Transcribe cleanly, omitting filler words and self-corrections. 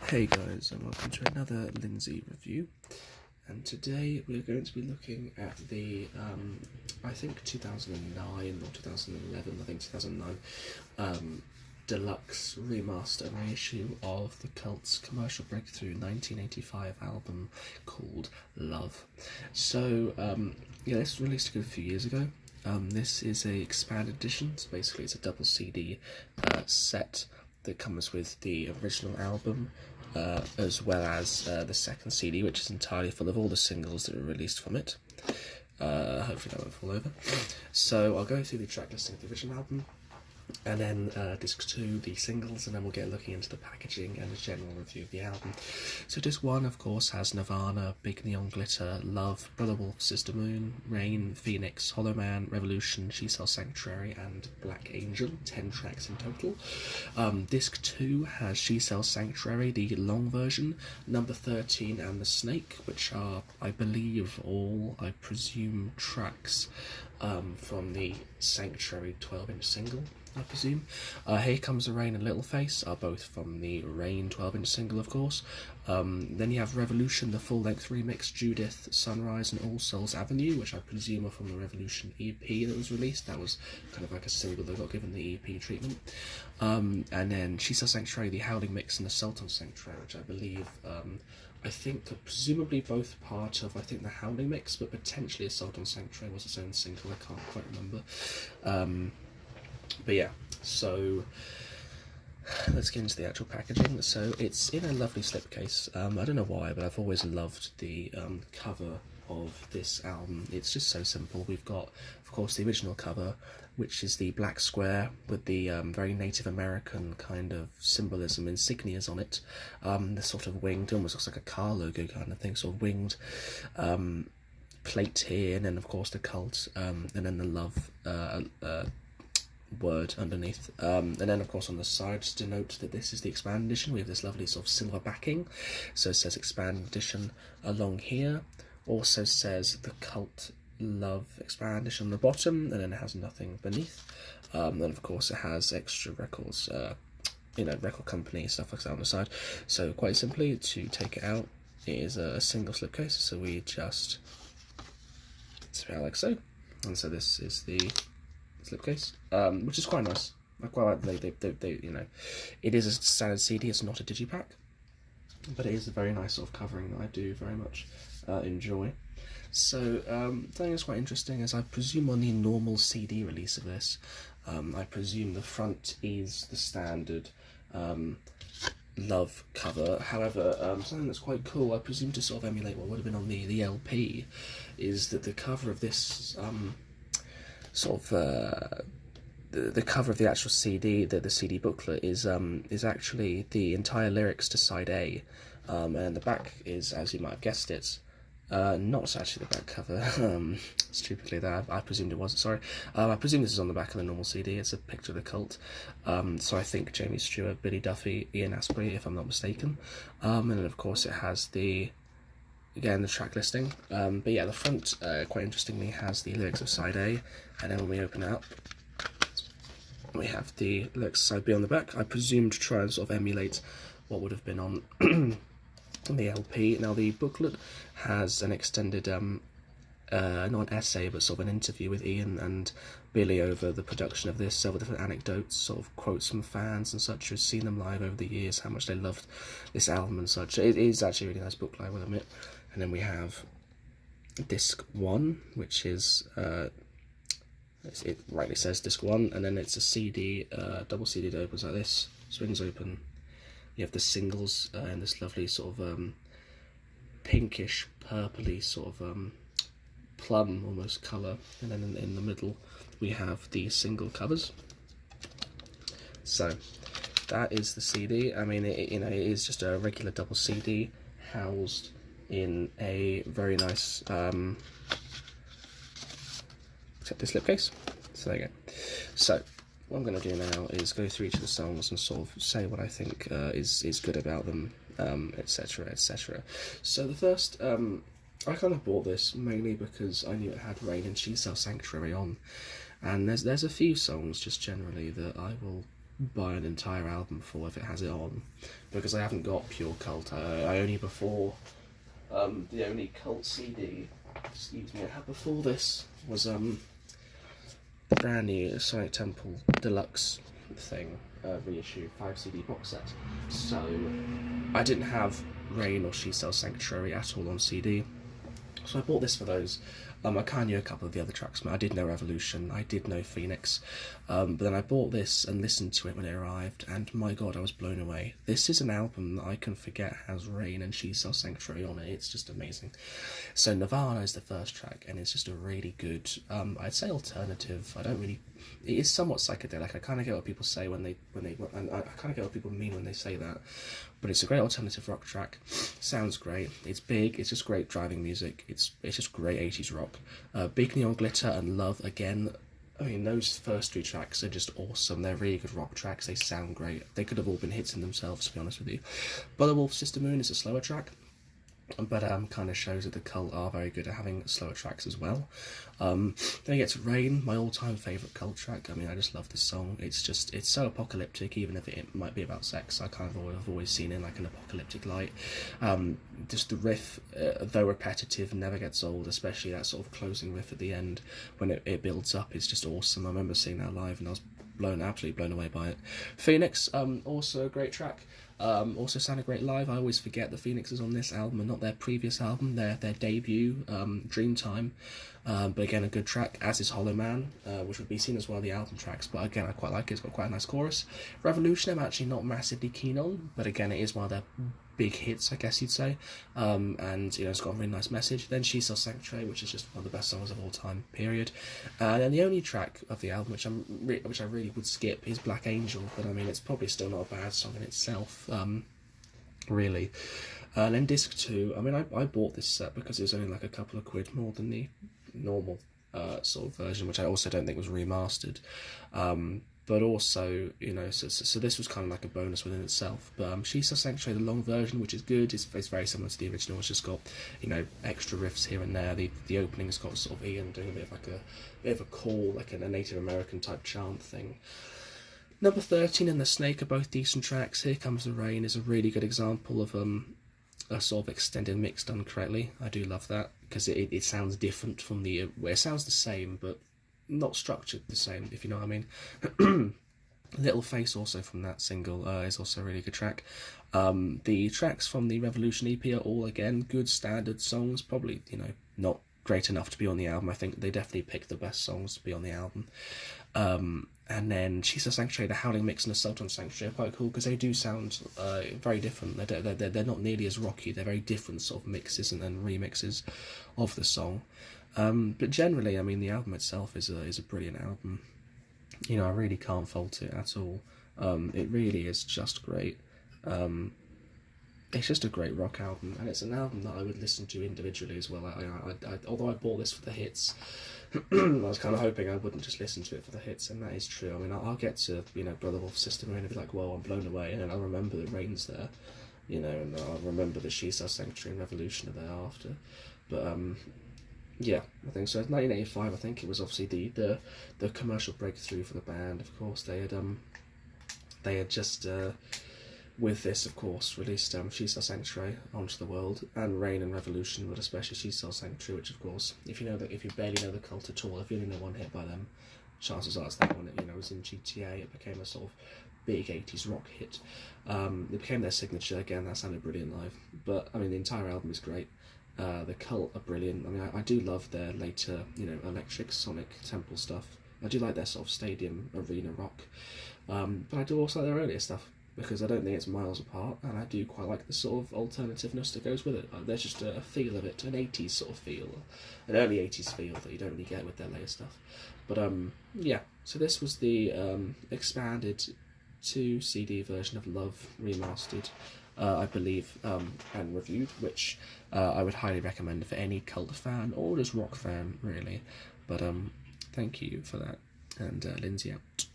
Hey guys, and welcome to another Lindsay review. And today we're going to be looking at the, I think 2009 or 2011, I think 2009, deluxe remaster and reissue of the Cult's commercial breakthrough 1985 album called Love. So, yeah, this was released a good few years ago. This is a expanded edition, so basically it's a double CD set that comes with the original album, as well as the second CD, which is entirely full of all the singles that were released from it. Hopefully that won't fall over. So I'll go through the track listing of the original album, and then disc 2, the singles, and then we'll get looking into the packaging and a general review of the album. So disc 1, of course, has Nirvana, Big Neon Glitter, Love, Brother Wolf, Sister Moon, Rain, Phoenix, Hollow Man, Revolution, She Sells Sanctuary, and Black Angel, 10 tracks in total. Disc 2 has She Sells Sanctuary, the long version, Number 13 and The Snake, which are, I believe, all, I presume, tracks from the Sanctuary 12-inch single, I presume. Here Comes the Rain and Little Face are both from the Rain 12-inch single, of course. Then you have Revolution, the full-length remix, Judith, Sunrise, and All Souls Avenue, which I presume are from the Revolution EP that was released. That was kind of like a single that got given the EP treatment. And then She Sells Sanctuary, the Howling Mix, and the Sultan Sanctuary, which I believe, I think presumably both part of, I think, the Howling Mix, but potentially a Sultan Sanctuary was its own single, I can't quite remember. But yeah, so let's get into the actual packaging. So it's in a lovely slipcase. I don't know why, but I've always loved the cover of this album. It's just so simple. We've got, of course, the original cover, which is the black square with the very Native American kind of symbolism, insignias on it. The sort of winged, almost looks like a car logo kind of thing, sort of winged plate here, and then of course the cult, and then the love word underneath, and then of course on the sides to note that this is the expanded edition. We have this lovely sort of silver backing, so it says expanded edition along here. Also says the Cult Love expanded edition on the bottom, and then it has nothing beneath. Then of course it has extra records, record company stuff like that on the side. So quite simply, to take it out, it is a single slipcase, so we just spit out like so, and so this is the slipcase, which is quite nice. I quite like they it is a standard CD, it's not a digipack, but it is a very nice sort of covering that I do very much enjoy. So something that's quite interesting is, I presume on the normal CD release of this, I presume the front is the standard Love cover. However, something that's quite cool, I presume to sort of emulate what would have been on the LP, is that the cover of this the cover of the actual CD, the CD booklet, is actually the entire lyrics to side A, and the back is, as you might have guessed it, not actually the back cover. Stupidly there, I presumed it wasn't, sorry. I presume this is on the back of the normal CD. It's a picture of the Cult. So I think Jamie Stewart, Billy Duffy, Ian Astbury, if I'm not mistaken. And then of course it has the track listing. But yeah, the front, quite interestingly, has the lyrics of side A, and then when we open it up, we have the lyrics of side B on the back. I presume to try and sort of emulate what would have been on the LP. Now the booklet has an extended, not an essay, but sort of an interview with Ian and Billy over the production of this, several different anecdotes, sort of quotes from fans and such who've seen them live over the years, how much they loved this album and such. It is actually a really nice booklet, I will admit. And then we have disc 1, which is, it rightly says disc 1, and then it's a CD, double CD that opens like this, swings open. You have the singles in this lovely sort of pinkish, purpley sort of plum almost colour, and then in the middle we have the single covers. So that is the CD. I mean, it is just a regular double CD housed in a very nice slipcase. So there you go. So what I'm going to do now is go through each of the songs and sort of say what I think is good about them, etc, etc. So the first, I kind of bought this mainly because I knew it had Rain and She Sells Sanctuary on, and there's a few songs just generally that I will buy an entire album for if it has it on, because I haven't got pure cult. I only before the only cult CD, excuse me, I had before this was the brand new Sonic Temple Deluxe thing, reissue 5 CD box set. So I didn't have Rain or She Sells Sanctuary at all on CD, so I bought this for those. I kind of knew a couple of the other tracks. I did know Revolution, I did know Phoenix, but then I bought this and listened to it when it arrived, and my god, I was blown away. This is an album that I can forget has Rain and She Sells Sanctuary on it. It's just amazing. So Nirvana is the first track, and it's just a really good, I'd say alternative. It is somewhat psychedelic. I kind of get what people say and I kind of get what people mean when they say that. But it's a great alternative rock track. Sounds great. It's big. It's just great driving music. It's just great 80s rock. Big Neon Glitter and Love, again, I mean, those first 3 tracks are just awesome. They're really good rock tracks. They sound great. They could have all been hits in themselves, to be honest with you. Butterwolf Sister Moon is a slower track, but kind of shows that the Cult are very good at having slower tracks as well. Then you get to Rain, my all-time favourite Cult track. I mean, I just love this song. It's so apocalyptic, even if it might be about sex. I kind of have always seen it in like an apocalyptic light. Just the riff, though repetitive, never gets old, especially that sort of closing riff at the end when it builds up. It's just awesome. I remember seeing that live and I was absolutely blown away by it. Phoenix, also a great track. Also sounded great live. I always forget the Phoenix is on this album and not their previous album, their debut, Dreamtime. But again, a good track, as is Hollow Man, which would be seen as one of the album tracks. But again, I quite like it. It's got quite a nice chorus. Revolution, I'm actually not massively keen on, but again, it is one of their big hits, I guess you'd say. And it's got a really nice message. Then She Sells Sanctuary, which is just one of the best songs of all time, period. And then the only track of the album which I really would skip is Black Angel, but I mean, it's probably still not a bad song in itself, really. And then disc 2, I mean, I bought this set because it was only like a couple of quid more than the normal sort of version, which I also don't think was remastered. But also, so this was kind of like a bonus within itself. But She Sells Sanctuary, the long version, which is good, it's very similar to the original. It's just got, extra riffs here and there. The opening's got sort of Ian doing a bit of a call, like a Native American type chant thing. Number 13 and The Snake are both decent tracks. Here Comes the Rain is a really good example of a sort of extended mix done correctly. I do love that, because it sounds different from it sounds the same, but not structured the same, if you know what I mean. Little Face, also from that single, is also a really good track. The tracks from the Revolution EP are all, again, good standard songs, probably, not great enough to be on the album. I think they definitely picked the best songs to be on the album. And then She Sells Sanctuary, the Howling Mix and Assault on Sanctuary are quite cool, because they do sound very different. They're not nearly as rocky. They're very different sort of mixes and remixes of the song. But generally, I mean, the album itself is a brilliant album. I really can't fault it at all. It really is just great. It's just a great rock album, and it's an album that I would listen to individually as well. Although I bought this for the hits, I was kind of hoping I wouldn't just listen to it for the hits, and that is true. I mean, I'll get to Brother Wolf, Sister Moon, and be like, "Whoa, I'm blown away," and then I'll remember that Rain's there, and I'll remember that She Sells Sanctuary and Revolution are there after. But yeah, I think so. 1985, I think it was obviously the commercial breakthrough for the band. Of course, they had just with this, of course, released She Sells Sanctuary onto the world, and Rain and Revolution, but especially She Sells Sanctuary, which, of course, if you barely know the Cult at all, if you only know one hit by them, chances are it's that one. It was in GTA. It became a sort of big 80s rock hit. It became their signature. Again, that sounded brilliant live. But I mean, the entire album is great. The Cult are brilliant. I mean, I do love their later, electric Sonic Temple stuff. I do like their sort of stadium arena rock. But I do also like their earlier stuff, because I don't think it's miles apart, and I do quite like the sort of alternativeness that goes with it. There's just a feel of it, an 80s sort of feel, an early 80s feel that you don't really get with their later stuff. But yeah, so this was the expanded 2 CD version of Love remastered, I believe, and reviewed, which I would highly recommend for any Cult fan or just rock fan, really. But thank you for that, and Lindsay out.